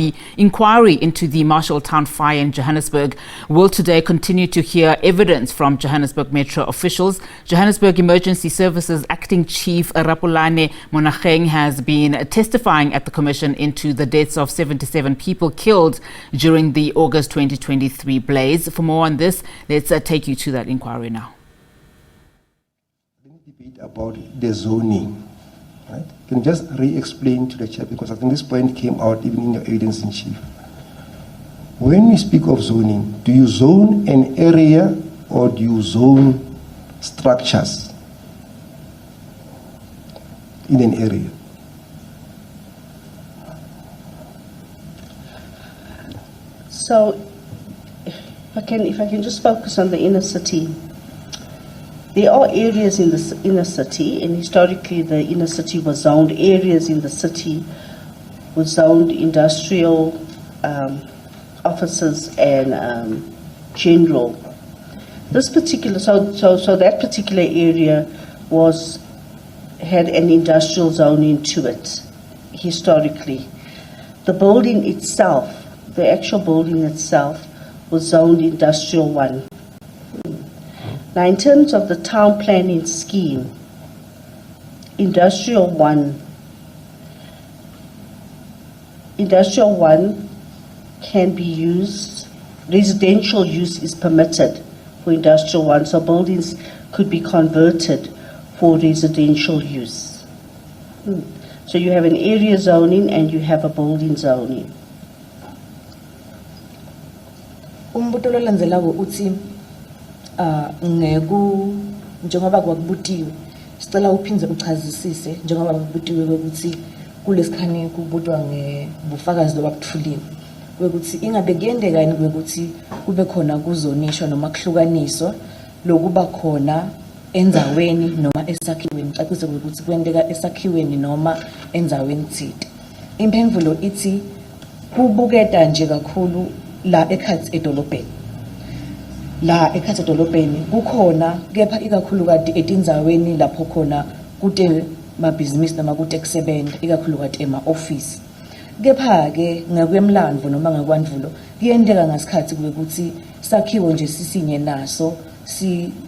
The inquiry into the Marshalltown fire in Johannesburg will today continue to hear evidence from Johannesburg Metro officials. Johannesburg Emergency Services Acting Chief Rapulane Monageng has been testifying at the Commission into the deaths of 77 people killed during the August 2023 blaze. For more on this, let's take you to that inquiry now. Debate about the zoning. Right? Can you just re-explain to the chair, because I think this point came out even in your evidence in chief. When we speak of zoning, do you zone an area or do you zone structures in an area? So, if I can just focus on the inner city. There are areas in the inner city, and historically the inner city was zoned. Areas in the city was zoned industrial, offices, and general. This particular, so that particular area had an industrial zone into it historically. The building itself, the actual building itself, was zoned industrial 1. Now, in terms of the town planning scheme, Industrial 1 can be used, residential use is permitted for Industrial 1, so buildings could be converted for residential use. So you have an area zoning and you have a building zoning. Njengoba kwakubutiwe sicela uphindze uchazisise njengoba kwakubutiwe ukuthi kulesikhani kubutwa ngebufakazi lobabuthuliwe ukuthi ingabe kuyendeka yini ukuthi kube khona kuzonishwa noma kuhlukaniswa lokuba khona enzaweni noma esakhiweni cacise ukuthi kwendeka esakhiweni noma enzaweni thile. Imphendvulo ithi kubuketa nje kakhulu la ekhathi edolobheni. La ekhathi edolobheni kukhona kepha ikakhulukati etinzaweni lapho khona kute mabhizinisi noma kute kusebenza ikakhulukati ema-office. Kepha ke ngakwemlandvo noma ngakwandvulo kuyendeka ngasikhathi ukuthi sakhiwo nje sisinye naso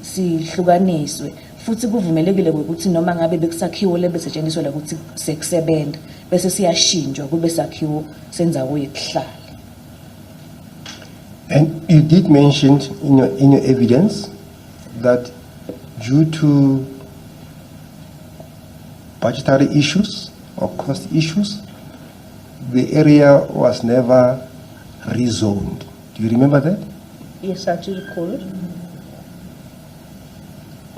sihlukaniswe futhi kuvumelekile ukuthi noma ngabe bekusakhiwo lebesetshenziswa la ukuthi sekusebenza bese siyashintshwa kube sakhiwo senzawo yekuhlala. And you did mention in your evidence that due to budgetary issues or cost issues, the area was never rezoned. Do you remember that? Yes, I do recall it.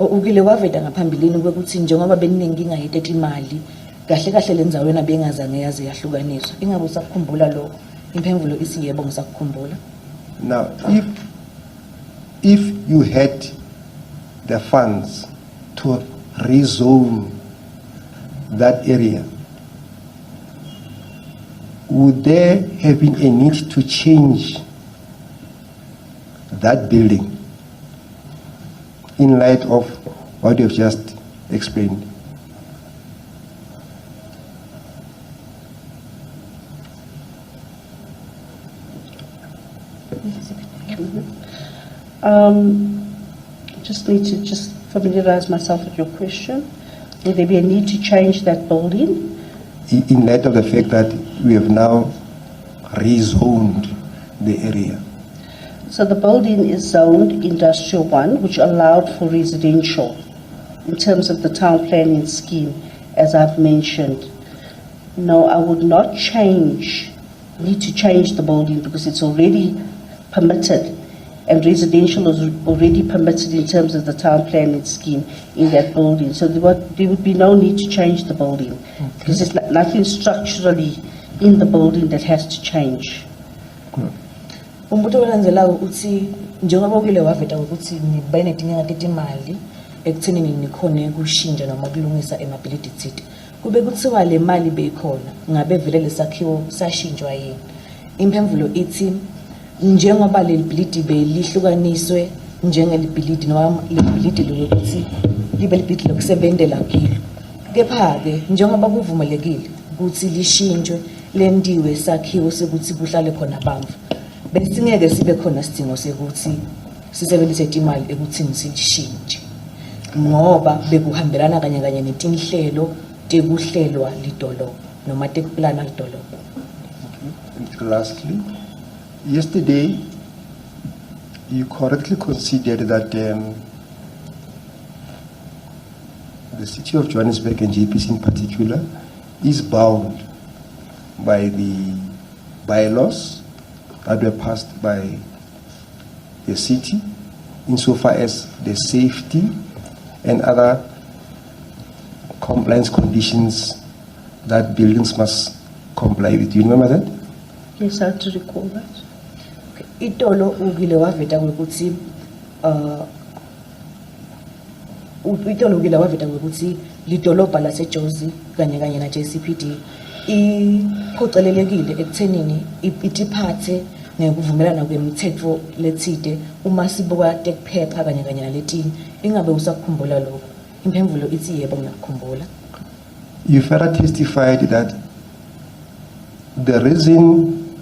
Ukile waveda ngaphambilini ukuthi njengoba beninginga yethe imali kahle kahle lenzaweni abengazange yaze yahlukaniswa. Ingabe usakukhumbula lokho? Imphendvulo isiyebo ngisakukhumbula. Now, if you had the funds to rezone that area, would there have been a need to change that building in light of what you've just explained? Just need to familiarize myself with your question. Would there be a need to change that building? In light of the fact that we have now rezoned the area. So the building is zoned Industrial 1, which allowed for residential in terms of the town planning scheme, as I've mentioned. No, I would not need to change the building because it's already permitted, and residential is already permitted in terms of the town planning scheme in that building. So there would be no need to change the building because there's nothing structurally in the building that has to change. Umbuto olandzelako uthi njengoba ukile waveta ukuthi nibane tinga tetimali ekuthenini nikhone kushintsha noma kulungisa emabhilidi thiti. Kube kuthiwa le mali beyikhona ngabe vele lesakhiwo sashintshwa yini. Imphendvulo ithi njengoba le bhilidi belihlukaniswe njengelibhilidi noma le bhilidi lokuthi libe libhilidi lokusebenzela kilo. Kepha ke njengoba kuvumelekile ukuthi lishintshwe lendiwe sakhiwo sekuthi kuhlale khona abantu besingeke sibe khona sidingo sekuthi sisebenzise imali ekuthini sishintshe ngoba bekuhambelana kanye kanye netinhlelo tekuhlelwa lidolobha noma tekuplana lidolobha. And lastly, yesterday you correctly considered that the city of Johannesburg and JPC in particular is bound by the bylaws that were passed by the city insofar as the safety and other compliance conditions that buildings must comply with. Do you remember that? Yes, I do recall that. Itolo ugile waveta kwekuthi itolo ugile waveta kwekuthi lidolobha laseJozi kanye kanye na JCPD iphocelelekile ekuthenini itiphathe ngekuvumelana kwemithetho lethide uma sibuka tekuphepha kanye kanye naletini ingabe usakukhumbula lokho. Impemvulo ithi yebo ngiyakukhumbula. You further testified that the reason,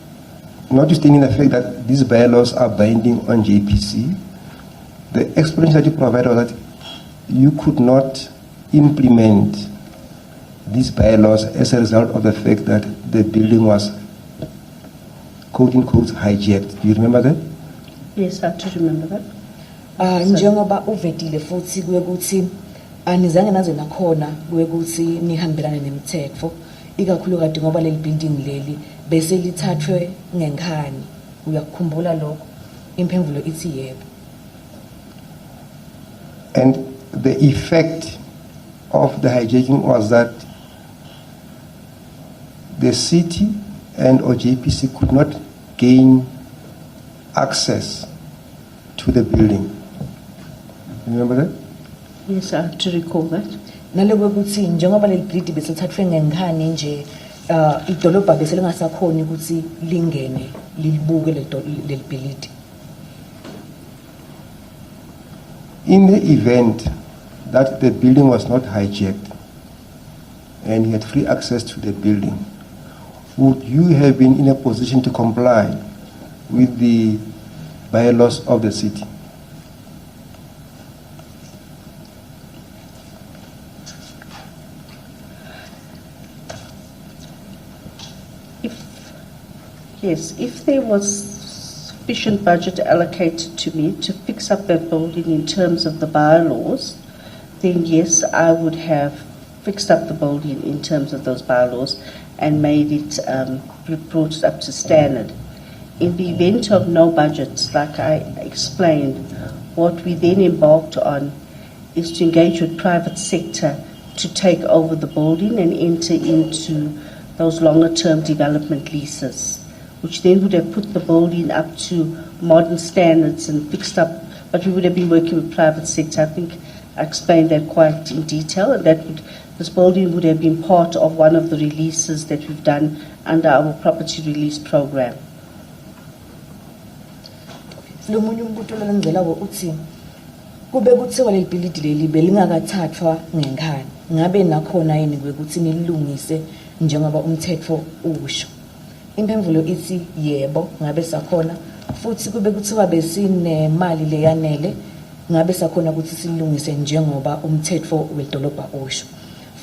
notwithstanding the fact that these bylaws are binding on JPC, the explanation that you provided was that you could not implement these bylaws as a result of the fact that the building was quote unquote hijacked. Do you remember that? Yes, I do remember that. Njengoba uvetile futhi kwekuthi anizange naze nakhona kwekuthi nihambelane nemithetho ikakhulukazi ngoba leli building leli bese lithathwe ngenkani. Uyakukhumbula lokho? Impemvulo ithi yebo. And the effect of the hijacking was that the city and or JPC could not gain access to the building. Remember that? Yes, I do recall that. Naloko kuthi njengoba leli building bese lithathwe ngenkani nje idolobha bese lingasakhoni ukuthi lingene libuke leli building. In the event that the building was not hijacked and you had free access to the building, would you have been in a position to comply with the bylaws of the city? Yes, if there was sufficient budget allocated to me to fix up that building in terms of the bylaws, then yes, I would have fixed up the building in terms of those bylaws and made it, brought it up to standard. In the event of no budget, like I explained, what we then embarked on is to engage with private sector to take over the building and enter into those longer term development leases, which then would have put the building up to modern standards and fixed up, but we would have been working with private sector. I think I explained that quite in detail, and this building would have been part of one of the releases that we've done under our property release program. Lomunye umuntu olenzela ukuthi kube kuthiwa leli building leli belingakathathwa ngenkani ngabe nakhona yini kwekuthi nilungise njengoba umthetho usho. Impemvulo ithi yebo ngabe sakhona futhi kube kuthiwa besinemali leyanele ngabe sakhona ukuthi silungise njengoba umthetho wedolobha usho.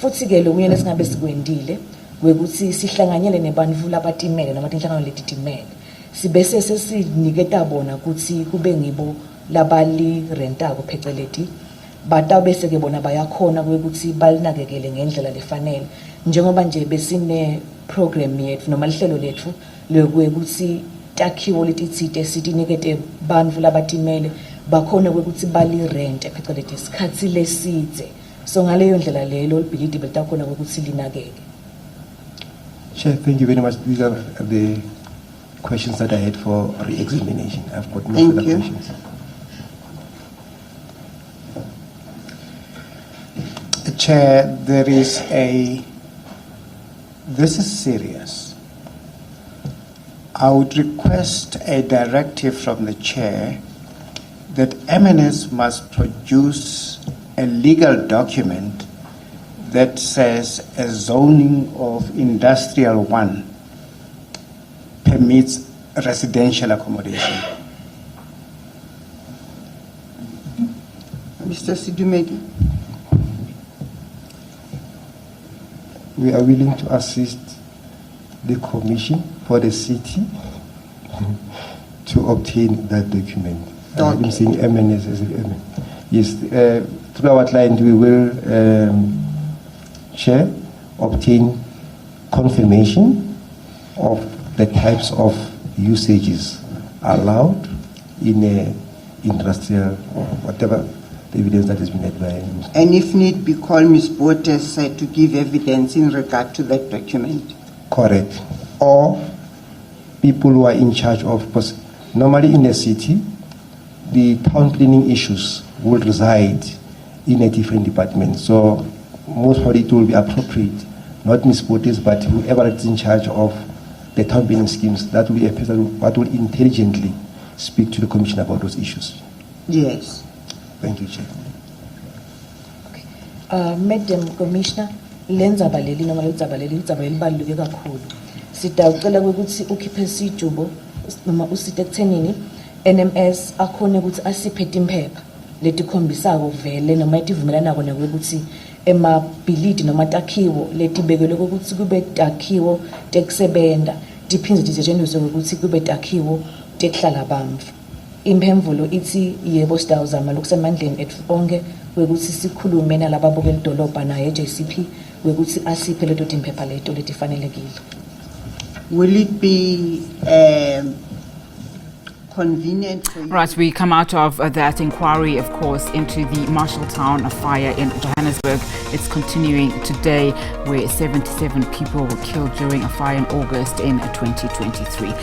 Futhi ke lokunye lesingabe sikwendile kwekuthi sihlanganyele nebantu labatimele noma inhlangano letitimele sibese sesiniketa bona ukuthi kube ngibo labali rentako pheceleti bata bese ke bona bayakhona kwekuthi balinakekele ngendlela lefanele njengoba nje besine program yethu noma lihlelo lethu lokuthi takhiwo letithite sitinekete bantu labatimele bakhona kwekuthi bali rent pheceleti isikhathi leside. So ngaleyo ndlela lelo libhilidi betakhona ukuthi linakeke. Chair, thank you very much. These are the questions that I had for re-examination. I've got no further questions. Chair, this is serious. I would request a directive from the chair that MNS must produce a legal document that says a zoning of industrial 1 permits residential accommodation. Mr. Sidumedi. We are willing to assist the commission for the city to obtain that document. I'm saying MNS as MN. Yes, through our client we will obtain confirmation of the types of usages allowed in a industrial or whatever the evidence that has been advised. And if need be, call Ms. Bottas to give evidence in regard to that document. Correct. Or people who are in charge of, because normally in a city, the town planning issues will reside in a different department. So most probably it will be appropriate, not Ms. Bottas, but whoever is in charge of the town planning schemes, that will be a person that will intelligently speak to the commission about those issues. Yes. Thank you, Chair. Madam Commissioner, lendzaba leli noma lendzaba leli indzaba elibaluleke kakhulu. Sidacela ukuthi ukhiphe isijubo noma usite ekuthenini NMS akhone ukuthi asiphe timphepha letikhombisako vele noma etivumelanako nokuthi emabhilidi noma takhiwo letibekelwe ukuthi kube takhiwo tekusebenta tiphinde tisetshenziswe ukuthi kube takhiwo tekuhlala bantfu. Impemvulo ithi yebo sidawuzama lokusemandleni ethu onke wekuthi sikhulume nalabo ababukela idolobha naye JCP wekuthi asiphe leto timphepha leto letifanelekile. Will it be convenient for you? Right, we come out of that inquiry, of course, into the Marshalltown fire in Johannesburg. It's continuing today, where 77 people were killed during a fire in August in 2023.